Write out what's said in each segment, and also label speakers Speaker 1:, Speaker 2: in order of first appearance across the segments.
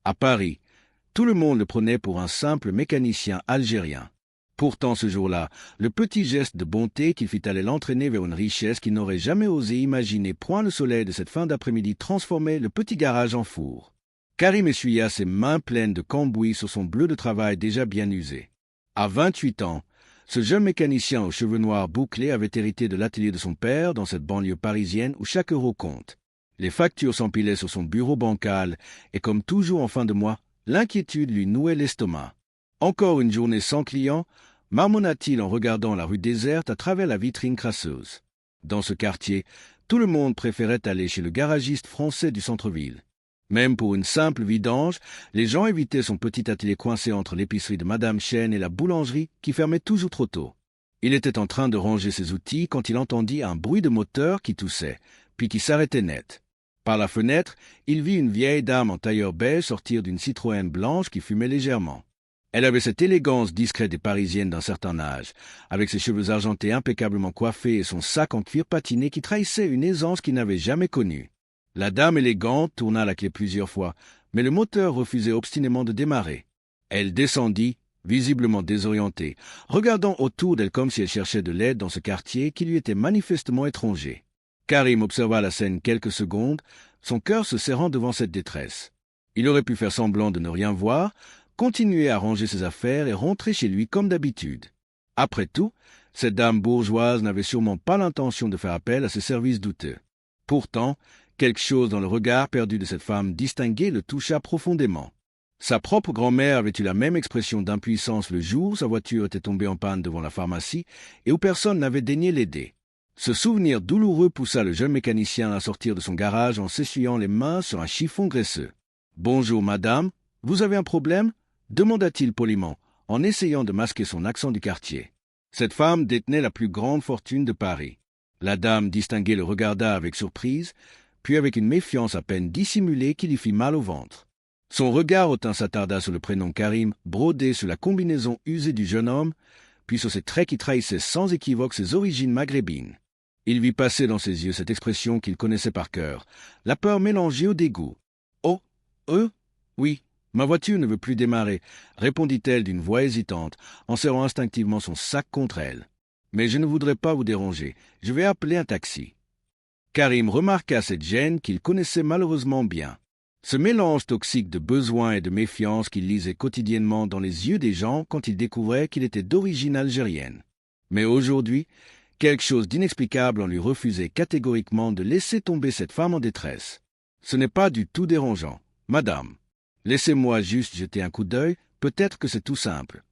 Speaker 1: À Paris, tout le monde le prenait pour un simple mécanicien algérien. Pourtant, ce jour-là, le petit geste de bonté qu'il fit allait l'entraîner vers une richesse qu'il n'aurait jamais osé imaginer. Point le soleil de cette fin d'après-midi transformait le petit garage en four. Karim essuya ses mains pleines de cambouis sur son bleu de travail déjà bien usé. À 28 ans, ce jeune mécanicien aux cheveux noirs bouclés avait hérité de l'atelier de son père dans cette banlieue parisienne où chaque euro compte. Les factures s'empilaient sur son bureau bancal et comme toujours en fin de mois, l'inquiétude lui nouait l'estomac. Encore une journée sans clients, marmonna-t-il en regardant la rue déserte à travers la vitrine crasseuse. Dans ce quartier, tout le monde préférait aller chez le garagiste français du centre-ville. Même pour une simple vidange, les gens évitaient son petit atelier coincé entre l'épicerie de Madame Chen et la boulangerie qui fermait toujours trop tôt. Il était en train de ranger ses outils quand il entendit un bruit de moteur qui toussait, puis qui s'arrêtait net. Par la fenêtre, il vit une vieille dame en tailleur beige sortir d'une Citroën blanche qui fumait légèrement. Elle avait cette élégance discrète des Parisiennes d'un certain âge, avec ses cheveux argentés impeccablement coiffés et son sac en cuir patiné qui trahissait une aisance qu'il n'avait jamais connue. La dame élégante tourna la clé plusieurs fois, mais le moteur refusait obstinément de démarrer. Elle descendit, visiblement désorientée, regardant autour d'elle comme si elle cherchait de l'aide dans ce quartier qui lui était manifestement étranger. Karim observa la scène quelques secondes, son cœur se serrant devant cette détresse. Il aurait pu faire semblant de ne rien voir, continuer à ranger ses affaires et rentrer chez lui comme d'habitude. Après tout, cette dame bourgeoise n'avait sûrement pas l'intention de faire appel à ses services douteux. Pourtant, quelque chose dans le regard perdu de cette femme distinguée le toucha profondément. Sa propre grand-mère avait eu la même expression d'impuissance le jour où sa voiture était tombée en panne devant la pharmacie et où personne n'avait daigné l'aider. Ce souvenir douloureux poussa le jeune mécanicien à sortir de son garage en s'essuyant les mains sur un chiffon graisseux. « Bonjour, madame, vous avez un problème ?» demanda-t-il poliment, en essayant de masquer son accent du quartier. Cette femme détenait la plus grande fortune de Paris. La dame distinguée le regarda avec surprise, puis avec une méfiance à peine dissimulée qui lui fit mal au ventre. Son regard hautain s'attarda sur le prénom Karim, brodé sur la combinaison usée du jeune homme, puis sur ses traits qui trahissaient sans équivoque ses origines maghrébines. Il vit passer dans ses yeux cette expression qu'il connaissait par cœur, la peur mélangée au dégoût. « Oh, oui, ma voiture ne veut plus démarrer, » répondit-elle d'une voix hésitante, en serrant instinctivement son sac contre elle. « Mais je ne voudrais pas vous déranger, je vais appeler un taxi. » Karim remarqua cette gêne qu'il connaissait malheureusement bien. Ce mélange toxique de besoin et de méfiance qu'il lisait quotidiennement dans les yeux des gens quand il découvrait qu'il était d'origine algérienne. Mais aujourd'hui, quelque chose d'inexplicable en lui refusait catégoriquement de laisser tomber cette femme en détresse. « Ce n'est pas du tout dérangeant, madame. Laissez-moi juste jeter un coup d'œil, peut-être que c'est tout simple. »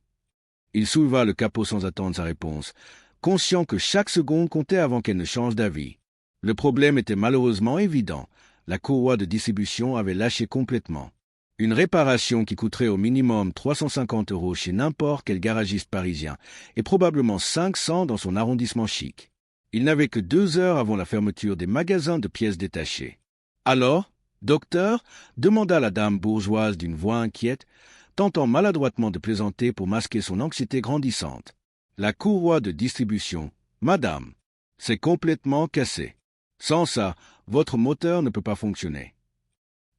Speaker 1: Il souleva le capot sans attendre sa réponse, conscient que chaque seconde comptait avant qu'elle ne change d'avis. Le problème était malheureusement évident. La courroie de distribution avait lâché complètement. Une réparation qui coûterait au minimum 350 € chez n'importe quel garagiste parisien et probablement 500 dans son arrondissement chic. Il n'avait que 2 heures avant la fermeture des magasins de pièces détachées. « Alors, docteur ?» demanda la dame bourgeoise d'une voix inquiète, tentant maladroitement de plaisanter pour masquer son anxiété grandissante. « La courroie de distribution, madame, c'est complètement cassé. Sans ça, votre moteur ne peut pas fonctionner. »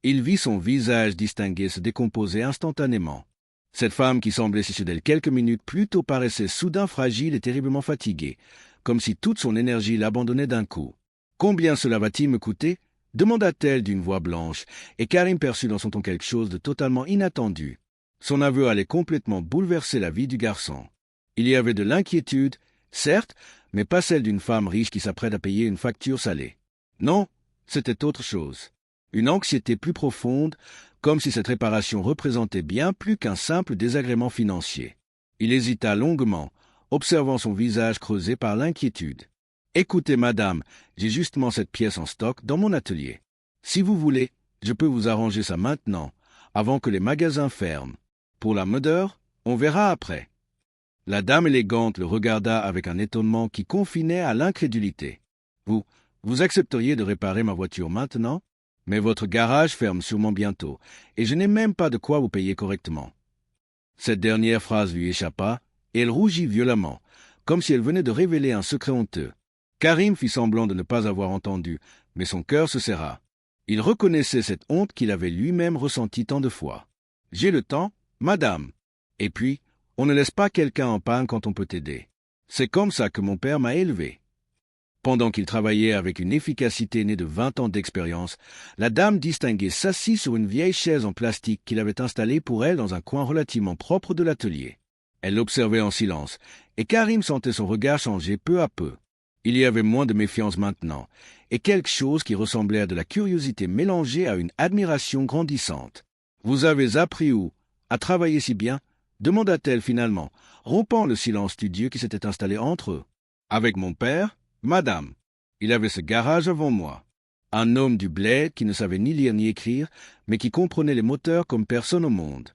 Speaker 1: Il vit son visage distingué se décomposer instantanément. Cette femme qui semblait chez d'elle quelques minutes plus tôt paraissait soudain fragile et terriblement fatiguée, comme si toute son énergie l'abandonnait d'un coup. « Combien cela va-t-il me coûter ?» demanda-t-elle d'une voix blanche, et Karim perçut dans son ton quelque chose de totalement inattendu. Son aveu allait complètement bouleverser la vie du garçon. Il y avait de l'inquiétude, certes, mais pas celle d'une femme riche qui s'apprête à payer une facture salée. Non, c'était autre chose. Une anxiété plus profonde, comme si cette réparation représentait bien plus qu'un simple désagrément financier. Il hésita longuement, observant son visage creusé par l'inquiétude. « Écoutez, madame, j'ai justement cette pièce en stock dans mon atelier. Si vous voulez, je peux vous arranger ça maintenant, avant que les magasins ferment. Pour la modeur, on verra après. » La dame élégante le regarda avec un étonnement qui confinait à l'incrédulité. « Vous accepteriez de réparer ma voiture maintenant? Mais votre garage ferme sûrement bientôt, et je n'ai même pas de quoi vous payer correctement. » Cette dernière phrase lui échappa, et elle rougit violemment, comme si elle venait de révéler un secret honteux. Karim fit semblant de ne pas avoir entendu, mais son cœur se serra. Il reconnaissait cette honte qu'il avait lui-même ressentie tant de fois. J'ai le temps, madame. Et puis, on ne laisse pas quelqu'un en panne quand on peut t'aider. C'est comme ça que mon père m'a élevé. Pendant qu'il travaillait avec une efficacité née de 20 ans d'expérience, la dame distinguait s'assit sur une vieille chaise en plastique qu'il avait installée pour elle dans un coin relativement propre de l'atelier. Elle l'observait en silence, et Karim sentait son regard changer peu à peu. Il y avait moins de méfiance maintenant, et quelque chose qui ressemblait à de la curiosité mélangée à une admiration grandissante. « Vous avez appris où? À travailler si bien ?» demanda-t-elle finalement, rompant le silence studieux qui s'était installé entre eux. « Avec mon père, madame. Il avait ce garage avant moi. Un homme du bled qui ne savait ni lire ni écrire, mais qui comprenait les moteurs comme personne au monde.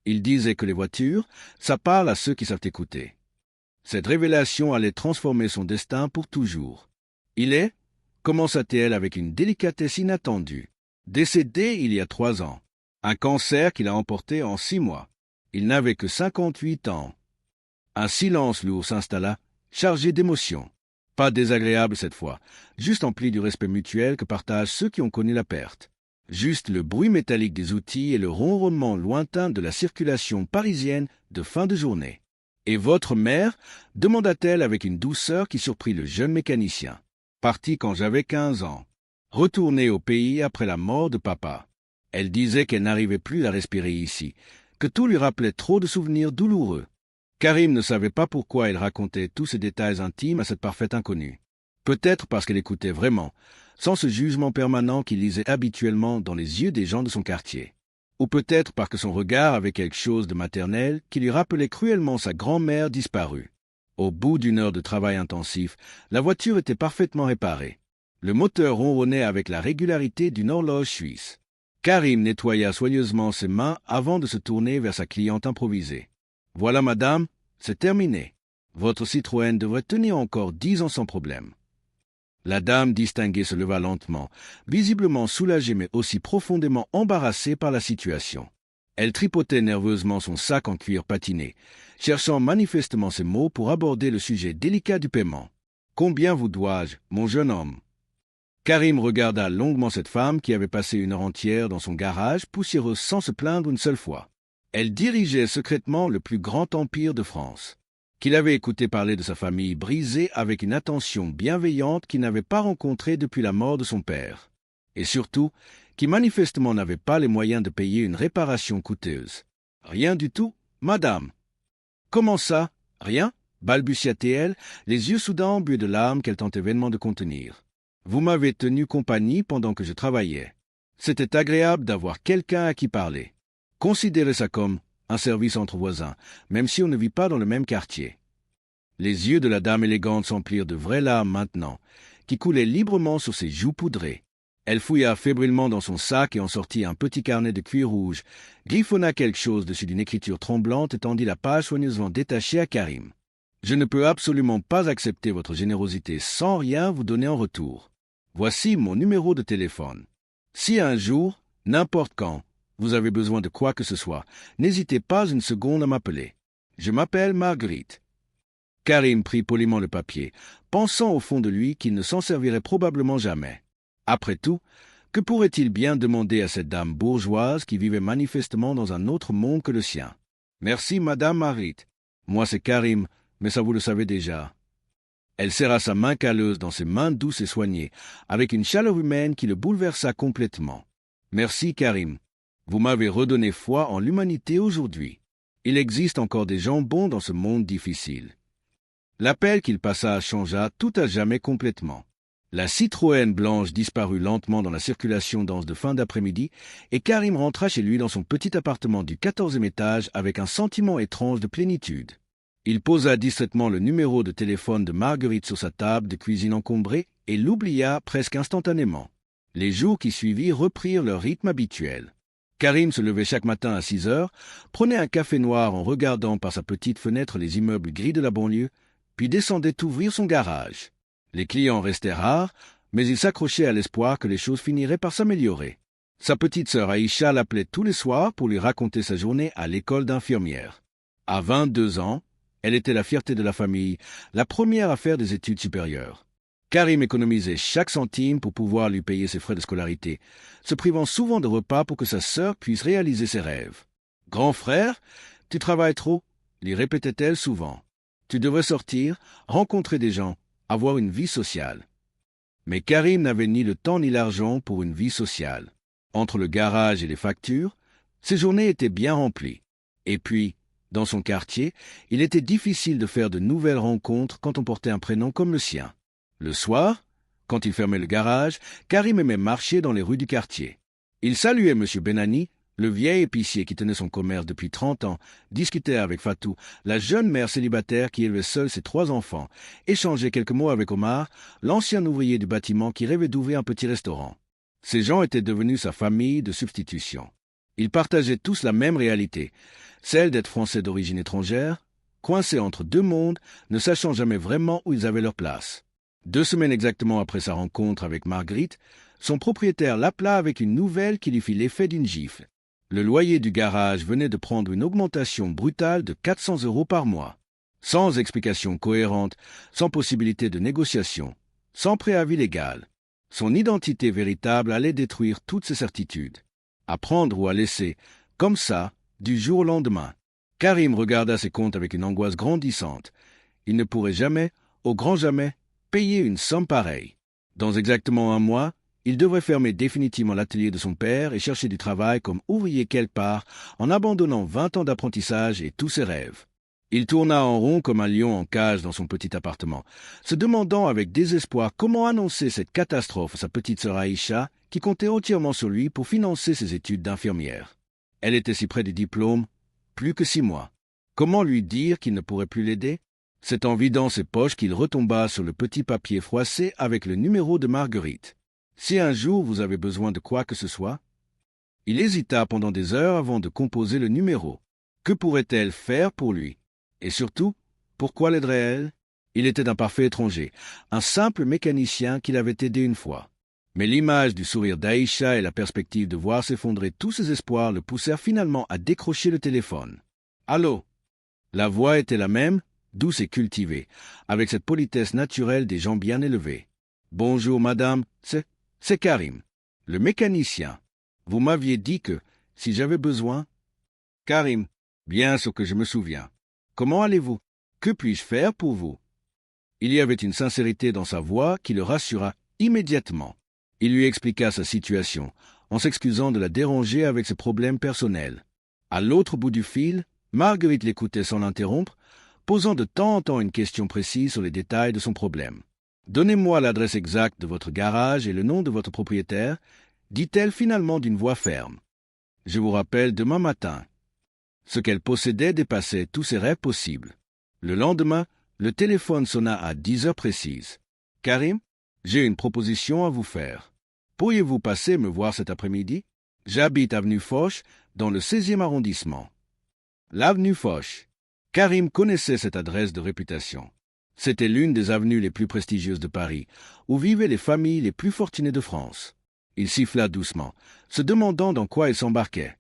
Speaker 1: Il disait que les voitures, ça parle à ceux qui savent écouter. » Cette révélation allait transformer son destin pour toujours. « Il est, » commença-t-elle avec une délicatesse inattendue, « décédé il y a 3 ans. Un cancer qu'il a emporté en 6 mois. Il n'avait que 58 ans. » Un silence lourd s'installa, chargé d'émotion. Pas désagréable cette fois, juste empli du respect mutuel que partagent ceux qui ont connu la perte. Juste le bruit métallique des outils et le ronronnement lointain de la circulation parisienne de fin de journée. « Et votre mère ?» demanda-t-elle avec une douceur qui surprit le jeune mécanicien. « Partie quand j'avais 15 ans. Retournée au pays après la mort de papa. Elle disait qu'elle n'arrivait plus à respirer ici, que tout lui rappelait trop de souvenirs douloureux. » Karim ne savait pas pourquoi elle racontait tous ces détails intimes à cette parfaite inconnue. Peut-être parce qu'elle écoutait vraiment, sans ce jugement permanent qu'il lisait habituellement dans les yeux des gens de son quartier. Ou peut-être parce que son regard avait quelque chose de maternel qui lui rappelait cruellement sa grand-mère disparue. Au bout d'une heure de travail intensif, la voiture était parfaitement réparée. Le moteur ronronnait avec la régularité d'une horloge suisse. Karim nettoya soigneusement ses mains avant de se tourner vers sa cliente improvisée. « Voilà, madame, c'est terminé. Votre Citroën devrait tenir encore 10 ans sans problème. » La dame distinguée se leva lentement, visiblement soulagée mais aussi profondément embarrassée par la situation. Elle tripotait nerveusement son sac en cuir patiné, cherchant manifestement ses mots pour aborder le sujet délicat du paiement. « Combien vous dois-je, mon jeune homme ?» Karim regarda longuement cette femme qui avait passé une heure entière dans son garage poussiéreux sans se plaindre une seule fois. Elle dirigeait secrètement le plus grand empire de France, qu'il avait écouté parler de sa famille brisée avec une attention bienveillante qu'il n'avait pas rencontrée depuis la mort de son père, et surtout, qui manifestement n'avait pas les moyens de payer une réparation coûteuse. « Rien du tout, madame. »« Comment ça, rien ?» balbutia-t-elle, les yeux soudain embués de larmes qu'elle tentait vainement de contenir. « Vous m'avez tenu compagnie pendant que je travaillais. C'était agréable d'avoir quelqu'un à qui parler. Considérez ça comme un service entre voisins, même si on ne vit pas dans le même quartier. » Les yeux de la dame élégante s'emplirent de vraies larmes maintenant, qui coulaient librement sur ses joues poudrées. Elle fouilla fébrilement dans son sac et en sortit un petit carnet de cuir rouge, griffonna quelque chose dessus d'une écriture tremblante et tendit la page soigneusement détachée à Karim. « Je ne peux absolument pas accepter votre générosité sans rien vous donner en retour. Voici mon numéro de téléphone. Si un jour, n'importe quand, vous avez besoin de quoi que ce soit, n'hésitez pas une seconde à m'appeler. Je m'appelle Marguerite. » Karim prit poliment le papier, pensant au fond de lui qu'il ne s'en servirait probablement jamais. Après tout, que pourrait-il bien demander à cette dame bourgeoise qui vivait manifestement dans un autre monde que le sien? « Merci, madame Marguerite. Moi, c'est Karim, mais ça vous le savez déjà. » Elle serra sa main calleuse dans ses mains douces et soignées, avec une chaleur humaine qui le bouleversa complètement. « Merci, Karim. Vous m'avez redonné foi en l'humanité aujourd'hui. Il existe encore des gens bons dans ce monde difficile. » L'appel qu'il passa changea tout à jamais complètement. La Citroën blanche disparut lentement dans la circulation dense de fin d'après-midi et Karim rentra chez lui dans son petit appartement du 14e étage avec un sentiment étrange de plénitude. Il posa distraitement le numéro de téléphone de Marguerite sur sa table de cuisine encombrée et l'oublia presque instantanément. Les jours qui suivirent reprirent leur rythme habituel. Karim se levait chaque matin à 6 heures, prenait un café noir en regardant par sa petite fenêtre les immeubles gris de la banlieue, puis descendait ouvrir son garage. Les clients restaient rares, mais il s'accrochait à l'espoir que les choses finiraient par s'améliorer. Sa petite sœur Aïcha l'appelait tous les soirs pour lui raconter sa journée à l'école d'infirmière. À 22 ans, elle était la fierté de la famille, la première à faire des études supérieures. Karim économisait chaque centime pour pouvoir lui payer ses frais de scolarité, se privant souvent de repas pour que sa sœur puisse réaliser ses rêves. Grand frère, tu travailles trop, lui répétait-elle souvent. Tu devrais sortir, rencontrer des gens, avoir une vie sociale. Mais Karim n'avait ni le temps ni l'argent pour une vie sociale. Entre le garage et les factures, ses journées étaient bien remplies. Et puis, dans son quartier, il était difficile de faire de nouvelles rencontres quand on portait un prénom comme le sien. Le soir, quand il fermait le garage, Karim aimait marcher dans les rues du quartier. Il saluait M. Benani, le vieil épicier qui tenait son commerce depuis 30 ans, discutait avec Fatou, la jeune mère célibataire qui élevait seule ses 3 enfants, échangeait quelques mots avec Omar, l'ancien ouvrier du bâtiment qui rêvait d'ouvrir un petit restaurant. Ces gens étaient devenus sa famille de substitution. Ils partageaient tous la même réalité, celle d'être Français d'origine étrangère, coincés entre 2 mondes, ne sachant jamais vraiment où ils avaient leur place. 2 semaines exactement après sa rencontre avec Marguerite, son propriétaire l'appela avec une nouvelle qui lui fit l'effet d'une gifle. Le loyer du garage venait de prendre une augmentation brutale de 400 € par mois. Sans explication cohérente, sans possibilité de négociation, sans préavis légal. Son identité véritable allait détruire toutes ses certitudes. À prendre ou à laisser, comme ça, du jour au lendemain. Karim regarda ses comptes avec une angoisse grandissante. Il ne pourrait jamais, au grand jamais, payer une somme pareille. Dans exactement 1 mois, il devrait fermer définitivement l'atelier de son père et chercher du travail comme ouvrier quelque part, en abandonnant 20 ans d'apprentissage et tous ses rêves. Il tourna en rond comme un lion en cage dans son petit appartement, se demandant avec désespoir comment annoncer cette catastrophe à sa petite sœur Aïcha, qui comptait entièrement sur lui pour financer ses études d'infirmière. Elle était si près du diplôme, plus que 6 mois. Comment lui dire qu'il ne pourrait plus l'aider? C'est en vidant ses poches qu'il retomba sur le petit papier froissé avec le numéro de Marguerite. Si un jour vous avez besoin de quoi que ce soit. Il hésita pendant des heures avant de composer le numéro. Que pourrait-elle faire pour lui? Et surtout, pourquoi l'aiderait-elle? Il était un parfait étranger, un simple mécanicien qui l'avait aidé une fois. Mais l'image du sourire d'Aïcha et la perspective de voir s'effondrer tous ses espoirs le poussèrent finalement à décrocher le téléphone. « Allô ?» La voix était la même, douce et cultivée, avec cette politesse naturelle des gens bien élevés. « Bonjour, madame, c'est Karim, le mécanicien. Vous m'aviez dit que, si j'avais besoin... » Karim, bien sûr que je me souviens. Comment allez-vous? Que puis-je faire pour vous? Il y avait une sincérité dans sa voix qui le rassura immédiatement. Il lui expliqua sa situation, en s'excusant de la déranger avec ses problèmes personnels. À l'autre bout du fil, Marguerite l'écoutait sans l'interrompre, posant de temps en temps une question précise sur les détails de son problème. « Donnez-moi l'adresse exacte de votre garage et le nom de votre propriétaire, » dit-elle finalement d'une voix ferme. « Je vous rappelle demain matin. » Ce qu'elle possédait dépassait tous ses rêves possibles. Le lendemain, le téléphone sonna à 10 heures précises. « Karim, j'ai une proposition à vous faire. Pourriez-vous passer me voir cet après-midi? J'habite avenue Foch, dans le 16e arrondissement. » L'avenue Foch. Karim connaissait cette adresse de réputation. C'était l'une des avenues les plus prestigieuses de Paris, où vivaient les familles les plus fortunées de France. Il siffla doucement, se demandant dans quoi il s'embarquait.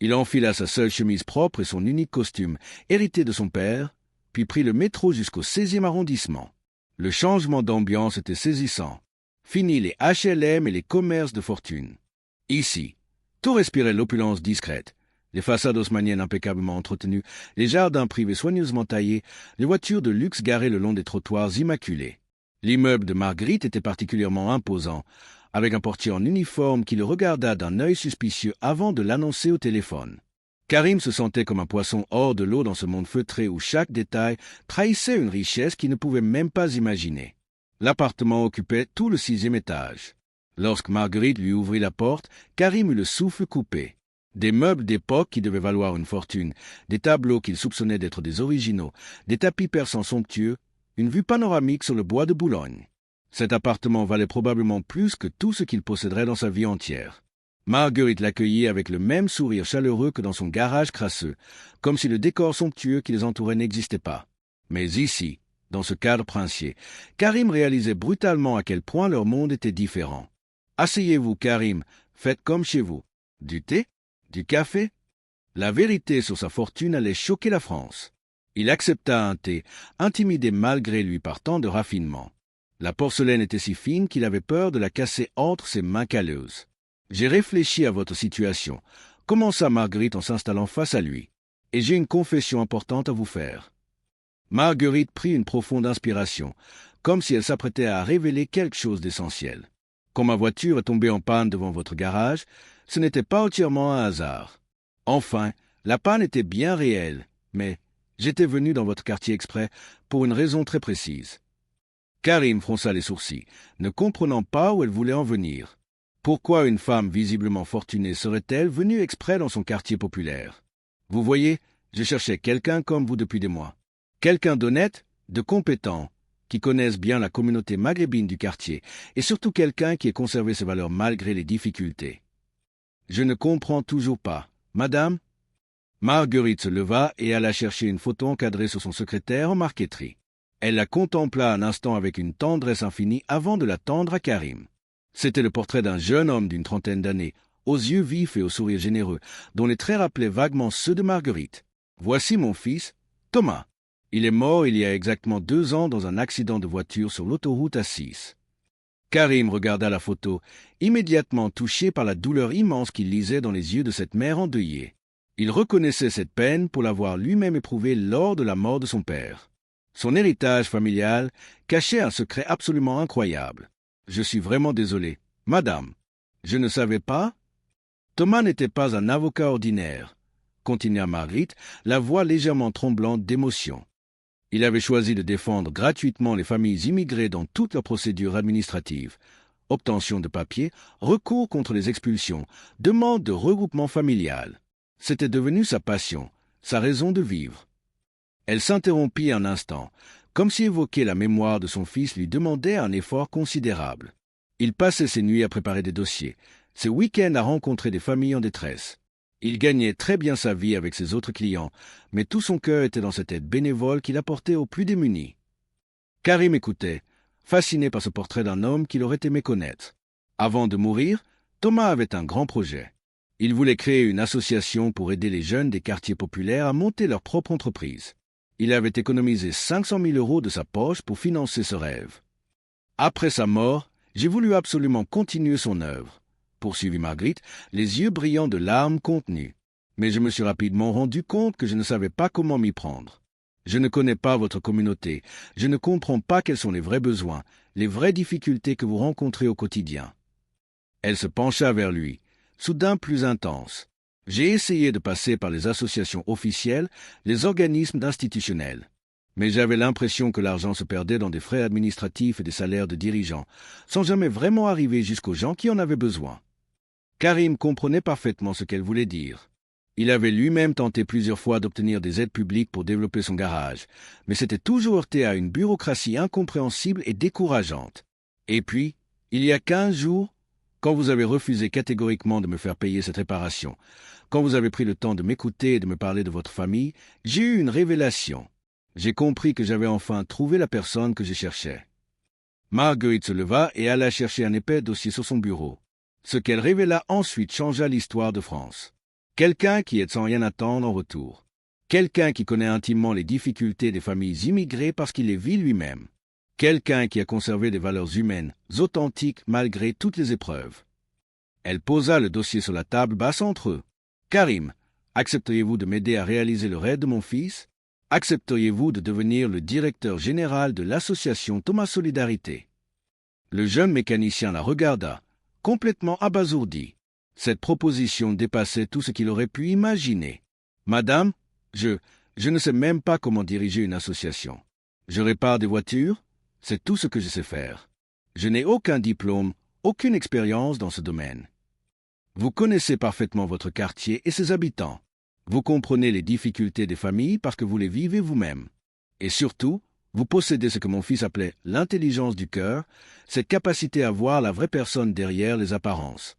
Speaker 1: Il enfila sa seule chemise propre et son unique costume, hérité de son père, puis prit le métro jusqu'au 16e arrondissement. Le changement d'ambiance était saisissant. Fini les HLM et les commerces de fortune. Ici, tout respirait l'opulence discrète. Les façades haussmanniennes impeccablement entretenues, les jardins privés soigneusement taillés, les voitures de luxe garées le long des trottoirs immaculés. L'immeuble de Marguerite était particulièrement imposant, avec un portier en uniforme qui le regarda d'un œil suspicieux avant de l'annoncer au téléphone. Karim se sentait comme un poisson hors de l'eau dans ce monde feutré où chaque détail trahissait une richesse qu'il ne pouvait même pas imaginer. L'appartement occupait tout le 6e étage. Lorsque Marguerite lui ouvrit la porte, Karim eut le souffle coupé. Des meubles d'époque qui devaient valoir une fortune, des tableaux qu'il soupçonnait d'être des originaux, des tapis persans somptueux, une vue panoramique sur le bois de Boulogne. Cet appartement valait probablement plus que tout ce qu'il posséderait dans sa vie entière. Marguerite l'accueillit avec le même sourire chaleureux que dans son garage crasseux, comme si le décor somptueux qui les entourait n'existait pas. Mais ici, dans ce cadre princier, Karim réalisait brutalement à quel point leur monde était différent. « Asseyez-vous, Karim, faites comme chez vous. Du thé? Du café ?» La vérité sur sa fortune allait choquer la France. Il accepta un thé, intimidé malgré lui par tant de raffinement. La porcelaine était si fine qu'il avait peur de la casser entre ses mains calleuses. « J'ai réfléchi à votre situation. commença Marguerite en s'installant face à lui. « Et j'ai une confession importante à vous faire. » Marguerite prit une profonde inspiration, comme si elle s'apprêtait à révéler quelque chose d'essentiel. « Quand ma voiture est tombée en panne devant votre garage, ce n'était pas entièrement un hasard. Enfin, la panne était bien réelle, mais j'étais venu dans votre quartier exprès pour une raison très précise. » Karim fronça les sourcils, ne comprenant pas où elle voulait en venir. Pourquoi une femme visiblement fortunée serait-elle venue exprès dans son quartier populaire? Vous voyez, je cherchais quelqu'un comme vous depuis des mois. Quelqu'un d'honnête, de compétent, qui connaisse bien la communauté maghrébine du quartier, et surtout quelqu'un qui ait conservé ses valeurs malgré les difficultés. Je ne comprends toujours pas. Madame? Marguerite se leva et alla chercher une photo encadrée sur son secrétaire en marqueterie. Elle la contempla un instant avec une tendresse infinie avant de la tendre à Karim. C'était le portrait d'un jeune homme d'une trentaine d'années, aux yeux vifs et au sourire généreux, dont les traits rappelaient vaguement ceux de Marguerite. « Voici mon fils, Thomas. Il est mort il y a exactement 2 ans dans un accident de voiture sur l'autoroute A6. » Karim regarda la photo, immédiatement touché par la douleur immense qu'il lisait dans les yeux de cette mère endeuillée. Il reconnaissait cette peine pour l'avoir lui-même éprouvée lors de la mort de son père. Son héritage familial cachait un secret absolument incroyable. « Je suis vraiment désolé. Madame, je ne savais pas. » Thomas n'était pas un avocat ordinaire, continua Marguerite, la voix légèrement tremblante d'émotion. Il avait choisi de défendre gratuitement les familles immigrées dans toutes leurs procédures administratives. Obtention de papiers, recours contre les expulsions, demande de regroupement familial. C'était devenu sa passion, sa raison de vivre. Elle s'interrompit un instant, comme si évoquer la mémoire de son fils lui demandait un effort considérable. Il passait ses nuits à préparer des dossiers, ses week-ends à rencontrer des familles en détresse. Il gagnait très bien sa vie avec ses autres clients, mais tout son cœur était dans cette aide bénévole qu'il apportait aux plus démunis. Karim écoutait, fasciné par ce portrait d'un homme qu'il aurait aimé connaître. Avant de mourir, Thomas avait un grand projet. Il voulait créer une association pour aider les jeunes des quartiers populaires à monter leur propre entreprise. Il avait économisé 500 000 € de sa poche pour financer ce rêve. Après sa mort, j'ai voulu absolument continuer son œuvre, poursuivit Marguerite, les yeux brillants de larmes contenues. Mais je me suis rapidement rendu compte que je ne savais pas comment m'y prendre. Je ne connais pas votre communauté, je ne comprends pas quels sont les vrais besoins, les vraies difficultés que vous rencontrez au quotidien. Elle se pencha vers lui, soudain plus intense. J'ai essayé de passer par les associations officielles, les organismes institutionnels. Mais j'avais l'impression que l'argent se perdait dans des frais administratifs et des salaires de dirigeants, sans jamais vraiment arriver jusqu'aux gens qui en avaient besoin. Karim comprenait parfaitement ce qu'elle voulait dire. Il avait lui-même tenté plusieurs fois d'obtenir des aides publiques pour développer son garage, mais s'était toujours heurté à une bureaucratie incompréhensible et décourageante. Et puis, il y a 15 jours, quand vous avez refusé catégoriquement de me faire payer cette réparation, quand vous avez pris le temps de m'écouter et de me parler de votre famille, j'ai eu une révélation. J'ai compris que j'avais enfin trouvé la personne que je cherchais. Marguerite se leva et alla chercher un épais dossier sur son bureau. Ce qu'elle révéla ensuite changea l'histoire de France. Quelqu'un qui aide sans rien attendre en retour. Quelqu'un qui connaît intimement les difficultés des familles immigrées parce qu'il les vit lui-même. Quelqu'un qui a conservé des valeurs humaines, authentiques malgré toutes les épreuves. Elle posa le dossier sur la table basse entre eux. « Karim, accepteriez-vous de m'aider à réaliser le rêve de mon fils? Accepteriez-vous de devenir le directeur général de l'association Thomas Solidarité ?» Le jeune mécanicien la regarda, complètement abasourdi. Cette proposition dépassait tout ce qu'il aurait pu imaginer. « Madame, je ne sais même pas comment diriger une association. Je répare des voitures, c'est tout ce que je sais faire. Je n'ai aucun diplôme, aucune expérience dans ce domaine. Vous connaissez parfaitement votre quartier et ses habitants. Vous comprenez les difficultés des familles parce que vous les vivez vous-même. Et surtout, vous possédez ce que mon fils appelait l'intelligence du cœur, cette capacité à voir la vraie personne derrière les apparences. »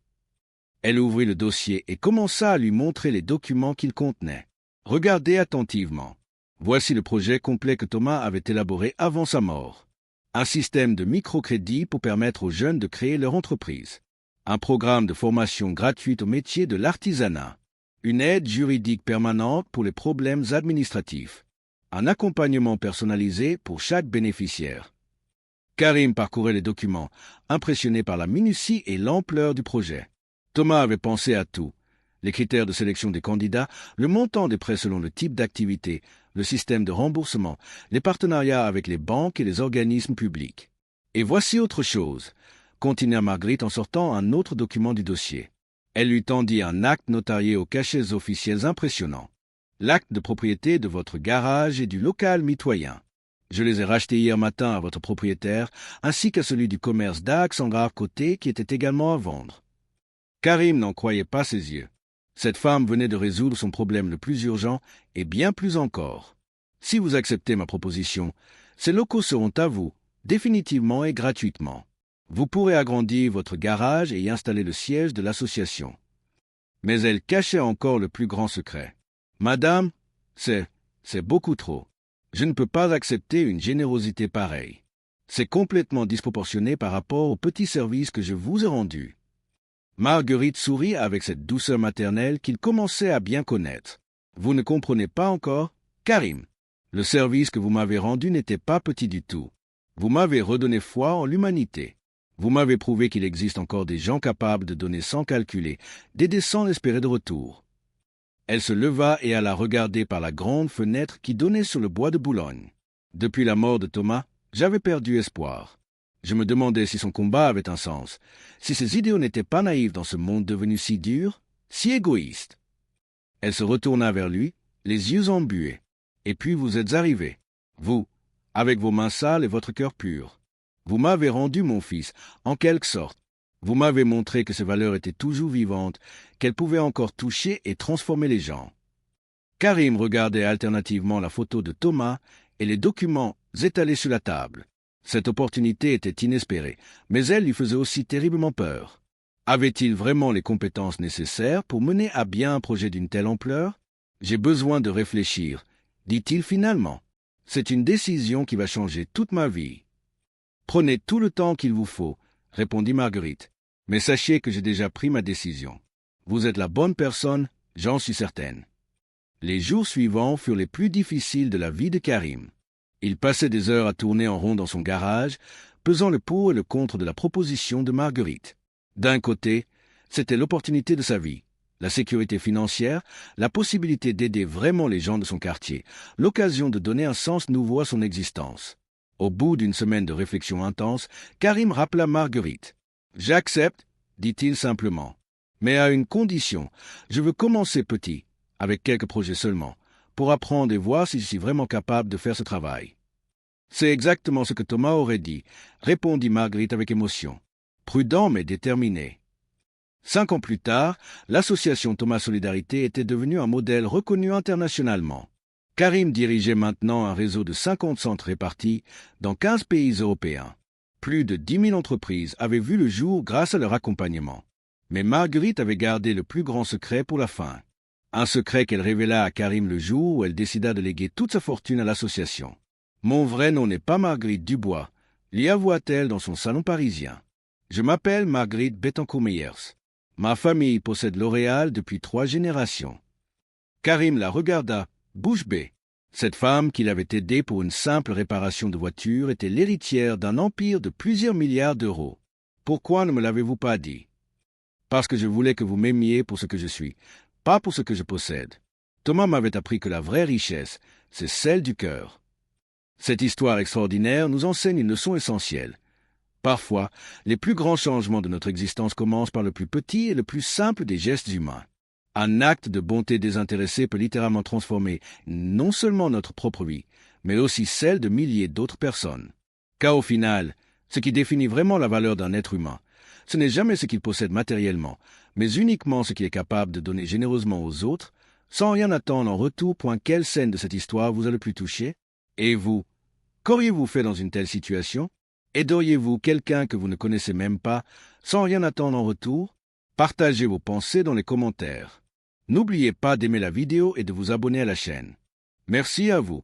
Speaker 1: Elle ouvrit le dossier et commença à lui montrer les documents qu'il contenait. Regardez attentivement. Voici le projet complet que Thomas avait élaboré avant sa mort. Un système de microcrédit pour permettre aux jeunes de créer leur entreprise. Un programme de formation gratuite au métier de l'artisanat. Une aide juridique permanente pour les problèmes administratifs. Un accompagnement personnalisé pour chaque bénéficiaire. Karim parcourait les documents, impressionné par la minutie et l'ampleur du projet. Thomas avait pensé à tout. les critères de sélection des candidats, le montant des prêts selon le type d'activité, le système de remboursement, les partenariats avec les banques et les organismes publics. Et voici autre chose, continua Marguerite en sortant un autre document du dossier. Elle lui tendit un acte notarié aux cachets officiels impressionnants. L'acte de propriété de votre garage et du local mitoyen. Je les ai rachetés hier matin à votre propriétaire, ainsi qu'à celui du commerce d'Axe en grave côté qui était également à vendre. Karim n'en croyait pas ses yeux. Cette femme venait de résoudre son problème le plus urgent et bien plus encore. Si vous acceptez ma proposition, ces locaux seront à vous, définitivement et gratuitement. Vous pourrez agrandir votre garage et y installer le siège de l'association. Mais elle cachait encore le plus grand secret. Madame, c'est beaucoup trop. Je ne peux pas accepter une générosité pareille. C'est complètement disproportionné par rapport au petit service que je vous ai rendu. Marguerite sourit avec cette douceur maternelle qu'il commençait à bien connaître. Vous ne comprenez pas encore, Karim. Le service que vous m'avez rendu n'était pas petit du tout. Vous m'avez redonné foi en l'humanité. Vous m'avez prouvé qu'il existe encore des gens capables de donner sans calculer, d'aider sans espérer de retour. Elle se leva et alla regarder par la grande fenêtre qui donnait sur le bois de Boulogne. Depuis la mort de Thomas, j'avais perdu espoir. Je me demandais si son combat avait un sens, si ses idéaux n'étaient pas naïfs dans ce monde devenu si dur, si égoïste. Elle se retourna vers lui, les yeux embués. Et puis vous êtes arrivé, vous, avec vos mains sales et votre cœur pur. Vous m'avez rendu mon fils, en quelque sorte. Vous m'avez montré que ces valeurs étaient toujours vivantes, qu'elles pouvaient encore toucher et transformer les gens. Karim regardait alternativement la photo de Thomas et les documents étalés sur la table. Cette opportunité était inespérée, mais elle lui faisait aussi terriblement peur. Avait-il vraiment les compétences nécessaires pour mener à bien un projet d'une telle ampleur? J'ai besoin de réfléchir, dit-il finalement. C'est une décision qui va changer toute ma vie. Prenez tout le temps qu'il vous faut, répondit Marguerite. Mais sachez que j'ai déjà pris ma décision. Vous êtes la bonne personne, j'en suis certaine. Les jours suivants furent les plus difficiles de la vie de Karim. Il passait des heures à tourner en rond dans son garage, pesant le pour et le contre de la proposition de Marguerite. D'un côté, c'était l'opportunité de sa vie, la sécurité financière, la possibilité d'aider vraiment les gens de son quartier, l'occasion de donner un sens nouveau à son existence. Au bout d'une semaine de réflexion intense, Karim rappela Marguerite. « J'accepte, dit-il simplement. Mais à une condition, je veux commencer petit, avec quelques projets seulement, pour apprendre et voir si je suis vraiment capable de faire ce travail. » C'est exactement ce que Thomas aurait dit, répondit Marguerite avec émotion. Prudent mais déterminé. 5 ans plus tard, l'association Thomas Solidarité était devenue un modèle reconnu internationalement. Karim dirigeait maintenant un réseau de 50 centres répartis dans 15 pays européens. Plus de 10 000 entreprises avaient vu le jour grâce à leur accompagnement. Mais Marguerite avait gardé le plus grand secret pour la fin. Un secret qu'elle révéla à Karim le jour où elle décida de léguer toute sa fortune à l'association. « Mon vrai nom n'est pas Marguerite Dubois », lui avoua-t-elle dans son salon parisien. « Je m'appelle Marguerite Bettencourt-Meyers. Ma famille possède L'Oréal depuis 3 générations. » Karim la regarda, bouche bée. Cette femme qu'il avait aidée pour une simple réparation de voiture était l'héritière d'un empire de plusieurs milliards d'euros. Pourquoi ne me l'avez-vous pas dit? Parce que je voulais que vous m'aimiez pour ce que je suis, pas pour ce que je possède. Thomas m'avait appris que la vraie richesse, c'est celle du cœur. Cette histoire extraordinaire nous enseigne une leçon essentielle. Parfois, les plus grands changements de notre existence commencent par le plus petit et le plus simple des gestes humains. Un acte de bonté désintéressée peut littéralement transformer non seulement notre propre vie, mais aussi celle de milliers d'autres personnes. Car au final, ce qui définit vraiment la valeur d'un être humain, ce n'est jamais ce qu'il possède matériellement, mais uniquement ce qu'il est capable de donner généreusement aux autres, sans rien attendre en retour. Quelle scène de cette histoire vous a le plus touché? Et vous, qu'auriez-vous fait dans une telle situation? Aideriez-vous quelqu'un que vous ne connaissez même pas, sans rien attendre en retour? Partagez vos pensées dans les commentaires. N'oubliez pas d'aimer la vidéo et de vous abonner à la chaîne. Merci à vous.